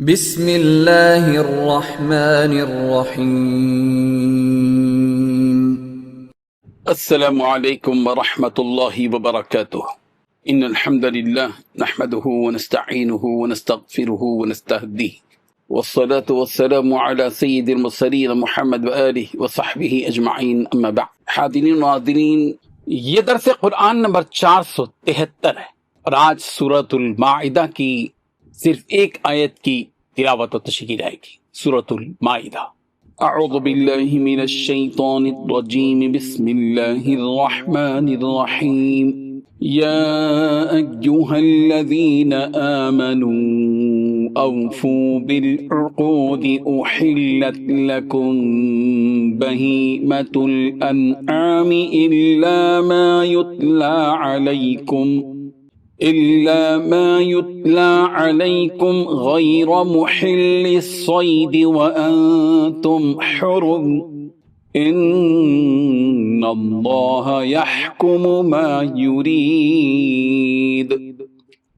بسم اللہ الرحمن الرحیم۔ السلام علیکم ورحمۃ اللہ وبرکاتہ۔ ان الحمد للہ نحمده ونستعینه ونستغفره ونستهدیه والصلاة والسلام على سید المرسلین محمد وآلہ وصحبہ اجمعین، اما بعد۔ حاضرین و ناظرین، یہ درس قرآن نمبر 473 ہے اور آج سورۃ المائدہ کی صرف ایک آیت کی تلاوت و تشریح آئے گی۔ سورۃ المائدہ۔ اعوذ باللہ من الشیطان الرجیم، بسم اللہ الرحمن الرحیم۔ یا ایہا الذین آمنوا اوفوا بالعقود احلت لکم بہیمۃ الانعام الا ما يتلى عليكم غير محل الصيد وأنتم حرم إن الله يحكم ما يريد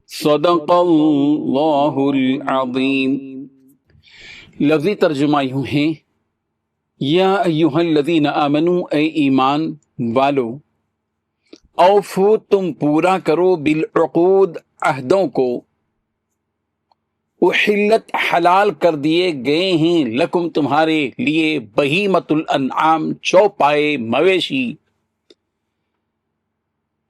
صدق اللہ العظیم۔ لفظی ترجمہ یوں ہے، یا ایہا الذین آمنوا، اے ایمان والو، اوفو تم پورا کرو، بالعقود عہدوں کو، احلت حلال کر دیے گئے ہیں، لکم تمہارے لیے، بہیمۃ الانعام چوپائے مویشی،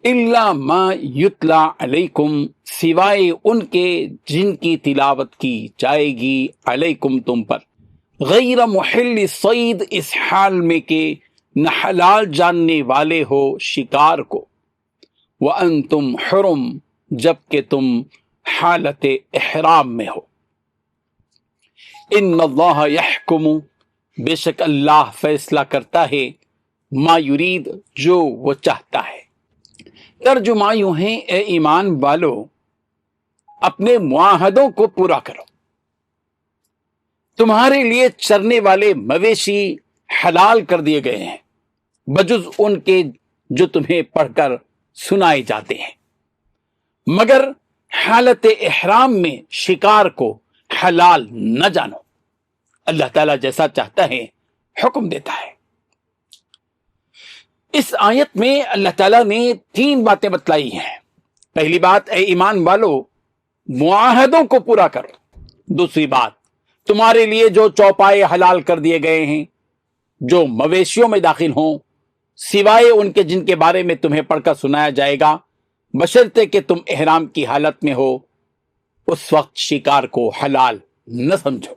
الا ما یتلا علیکم سوائے ان کے جن کی تلاوت کی جائے گی علیکم تم پر، غیر محل صید اس حال میں کہ نہ حلال جاننے والے ہو شکار کو، وَأَنْتُمْ حُرُمْ جبکہ تم حالت احرام میں ہو۔ ان اللہ یحکم بے شک اللہ فیصلہ کرتا ہے، ما یرید جو وہ چاہتا ہے۔ ترجمہ یوں ہے، اے ایمان والو، اپنے معاہدوں کو پورا کرو، تمہارے لیے چرنے والے مویشی حلال کر دیے گئے ہیں بجز ان کے جو تمہیں پڑھ کر سنائے جاتے ہیں، مگر حالت احرام میں شکار کو حلال نہ جانو۔ اللہ تعالیٰ جیسا چاہتا ہے حکم دیتا ہے۔ اس آیت میں اللہ تعالیٰ نے 3 باتیں بتلائی ہیں۔ پہلی بات، اے ایمان والو، معاہدوں کو پورا کرو۔ دوسری بات، تمہارے لیے جو چوپائے حلال کر دیے گئے ہیں، جو مویشیوں میں داخل ہوں، سوائے ان کے جن کے بارے میں تمہیں پڑھ کر سنایا جائے گا، بشرطے کہ تم احرام کی حالت میں ہو، اس وقت شکار کو حلال نہ سمجھو۔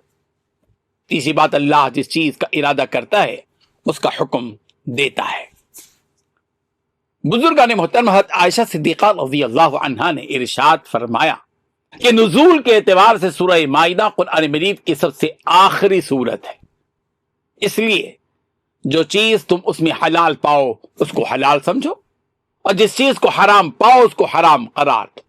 تیسری بات، اللہ جس چیز کا ارادہ کرتا ہے اس کا حکم دیتا ہے۔ بزرگان محترم حضرت عائشہ صدیقہ رضی اللہ عنہا نے ارشاد فرمایا کہ نزول کے اعتبار سے سورہ مائدہ قرآن مجید کی سب سے آخری سورت ہے، اس لیے جو چیز تم اس میں حلال پاؤ اس کو حلال سمجھو، اور جس چیز کو حرام پاؤ اس کو حرام قرار دو۔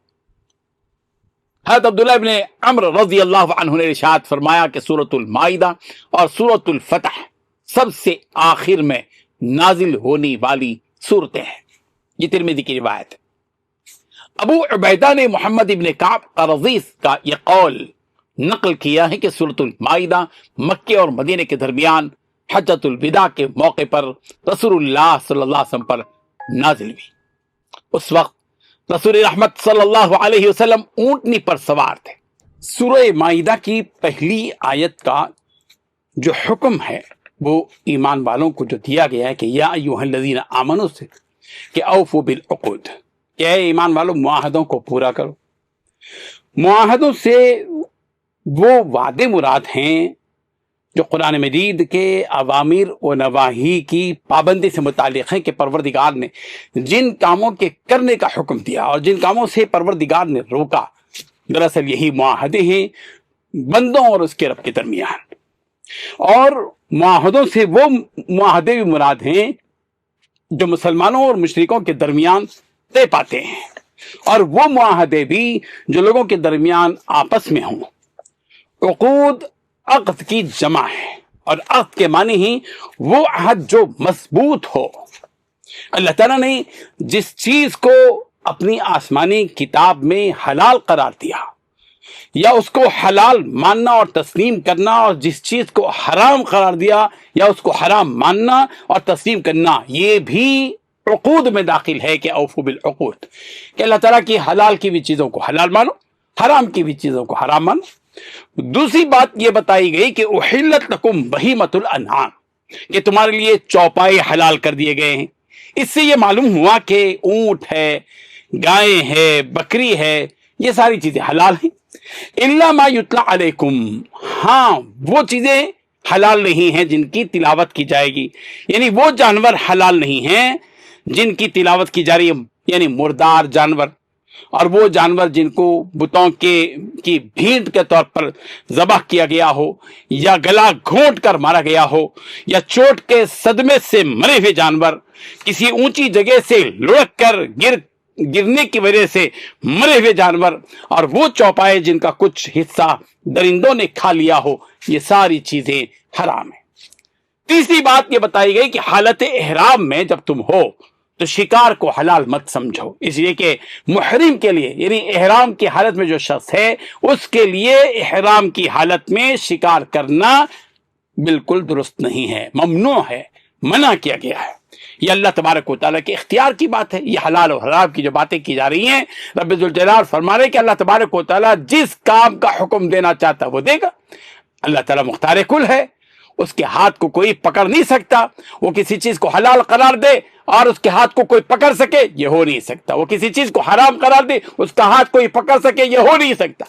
حضرت عبداللہ ابن عمر رضی اللہ عنہ نے ارشاد فرمایا کہ سورۃ المائدہ اور سورۃ الفتح سب سے آخر میں نازل ہونے والی صورتیں ہیں۔ یہ ترمذی کی روایت ہے۔ ابو عبیدہ نے محمد ابن کعب قرظیز کا یہ قول نقل کیا ہے کہ سورۃ المائدہ مکے اور مدینے کے درمیان حجۃ الوداع کے موقع پر رسول اللہ صلی اللہ علیہ وسلم پر نازل ہوئی۔ اس وقت رسول رحمت صلی اللہ علیہ وسلم اونٹنی پر سوار تھے۔ سورہ مائدہ کی پہلی آیت کا جو حکم ہے وہ ایمان والوں کو جو دیا گیا ہے کہ یا ایھا الذین آمنوا سے کہ اوفوا بالعقود، کہ اے ایمان والوں معاہدوں کو پورا کرو۔ معاہدوں سے وہ وعدے مراد ہیں جو قرآن مجید کے اوامر و نواہی کی پابندی سے متعلق ہیں کہ پروردگار نے جن کاموں کے کرنے کا حکم دیا اور جن کاموں سے پروردگار نے روکا، دراصل یہی معاہدے ہیں بندوں اور اس کے رب کے درمیان۔ اور معاہدوں سے وہ معاہدے بھی مراد ہیں جو مسلمانوں اور مشرکوں کے درمیان طے پاتے ہیں، اور وہ معاہدے بھی جو لوگوں کے درمیان آپس میں ہوں۔ عقود عقد کی جمع ہے، اور عقد کے معنی ہی وہ عہد جو مضبوط ہو۔ اللہ تعالیٰ نے جس چیز کو اپنی آسمانی کتاب میں حلال قرار دیا یا اس کو حلال ماننا اور تسلیم کرنا، اور جس چیز کو حرام قرار دیا یا اس کو حرام ماننا اور تسلیم کرنا، یہ بھی عقود میں داخل ہے کہ اوفو بالعقود، کہ اللہ تعالیٰ کی حلال کی بھی چیزوں کو حلال مانو، حرام کی بھی چیزوں کو حرام مانو۔ دوسری بات یہ بتائی گئی کہ احلت لکم بہیمۃ الانعام، کہ تمہارے لیے چوپائے حلال کر دیے گئے ہیں۔ اس سے یہ معلوم ہوا کہ اونٹ ہے، گائے ہے، بکری ہے، یہ ساری چیزیں حلال ہیں۔ الا ما یتلی علیکم، ہاں وہ چیزیں حلال نہیں ہیں جن کی تلاوت کی جائے گی، یعنی وہ جانور حلال نہیں ہیں جن کی تلاوت کی جا رہی ہے، یعنی مردار جانور، اور وہ جانور جن کو بتوں کی بھینٹ کے طور پر ذبح کیا گیا ہو، یا گلا گھونٹ کر مارا گیا ہو، یا چوٹ کے صدمے سے مرے ہوئے جانور، کسی اونچی جگہ سے لڑک کر گرنے کی وجہ سے مرے ہوئے جانور، اور وہ چوپائے جن کا کچھ حصہ درندوں نے کھا لیا ہو، یہ ساری چیزیں حرام ہیں۔ تیسری بات یہ بتائی گئی کہ حالت احرام میں جب تم ہو تو شکار کو حلال مت سمجھو، اس لیے کہ محرم کے لیے، یعنی احرام کی حالت میں جو شخص ہے اس کے لیے احرام کی حالت میں شکار کرنا بالکل درست نہیں ہے، ممنوع ہے، منع کیا گیا ہے۔ یہ اللہ تبارک و تعالیٰ کے اختیار کی بات ہے۔ یہ حلال و حرام کی جو باتیں کی جا رہی ہیں، رب ذوالجلال فرما رہے کہ اللہ تبارک و تعالیٰ جس کام کا حکم دینا چاہتا وہ دے گا۔ اللہ تعالیٰ مختار کل ہے، اس کے ہاتھ کو کوئی پکڑ نہیں سکتا۔ وہ کسی چیز کو حلال قرار دے اور اس کے ہاتھ کو کوئی پکڑ سکے، یہ ہو نہیں سکتا۔ وہ کسی چیز کو حرام قرار دے، اس کا ہاتھ کوئی پکڑ سکے، یہ ہو نہیں سکتا۔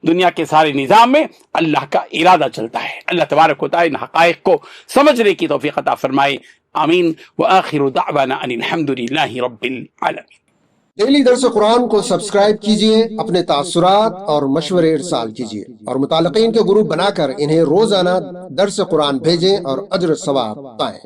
دنیا کے سارے نظام میں اللہ کا ارادہ چلتا ہے۔ اللہ تبارک و تعالیٰ ان حقائق کو سمجھنے کی توفیق عطا فرمائے، آمین۔ وآخر دعوانا ان الحمد للہ رب العالمین۔ ڈیلی درس قرآن کو سبسکرائب کیجئے، اپنے تاثرات اور مشورے ارسال کیجئے، اور متعلقین کے گروپ بنا کر انہیں روزانہ درس قرآن بھیجیں اور اجر ثواب پائیں۔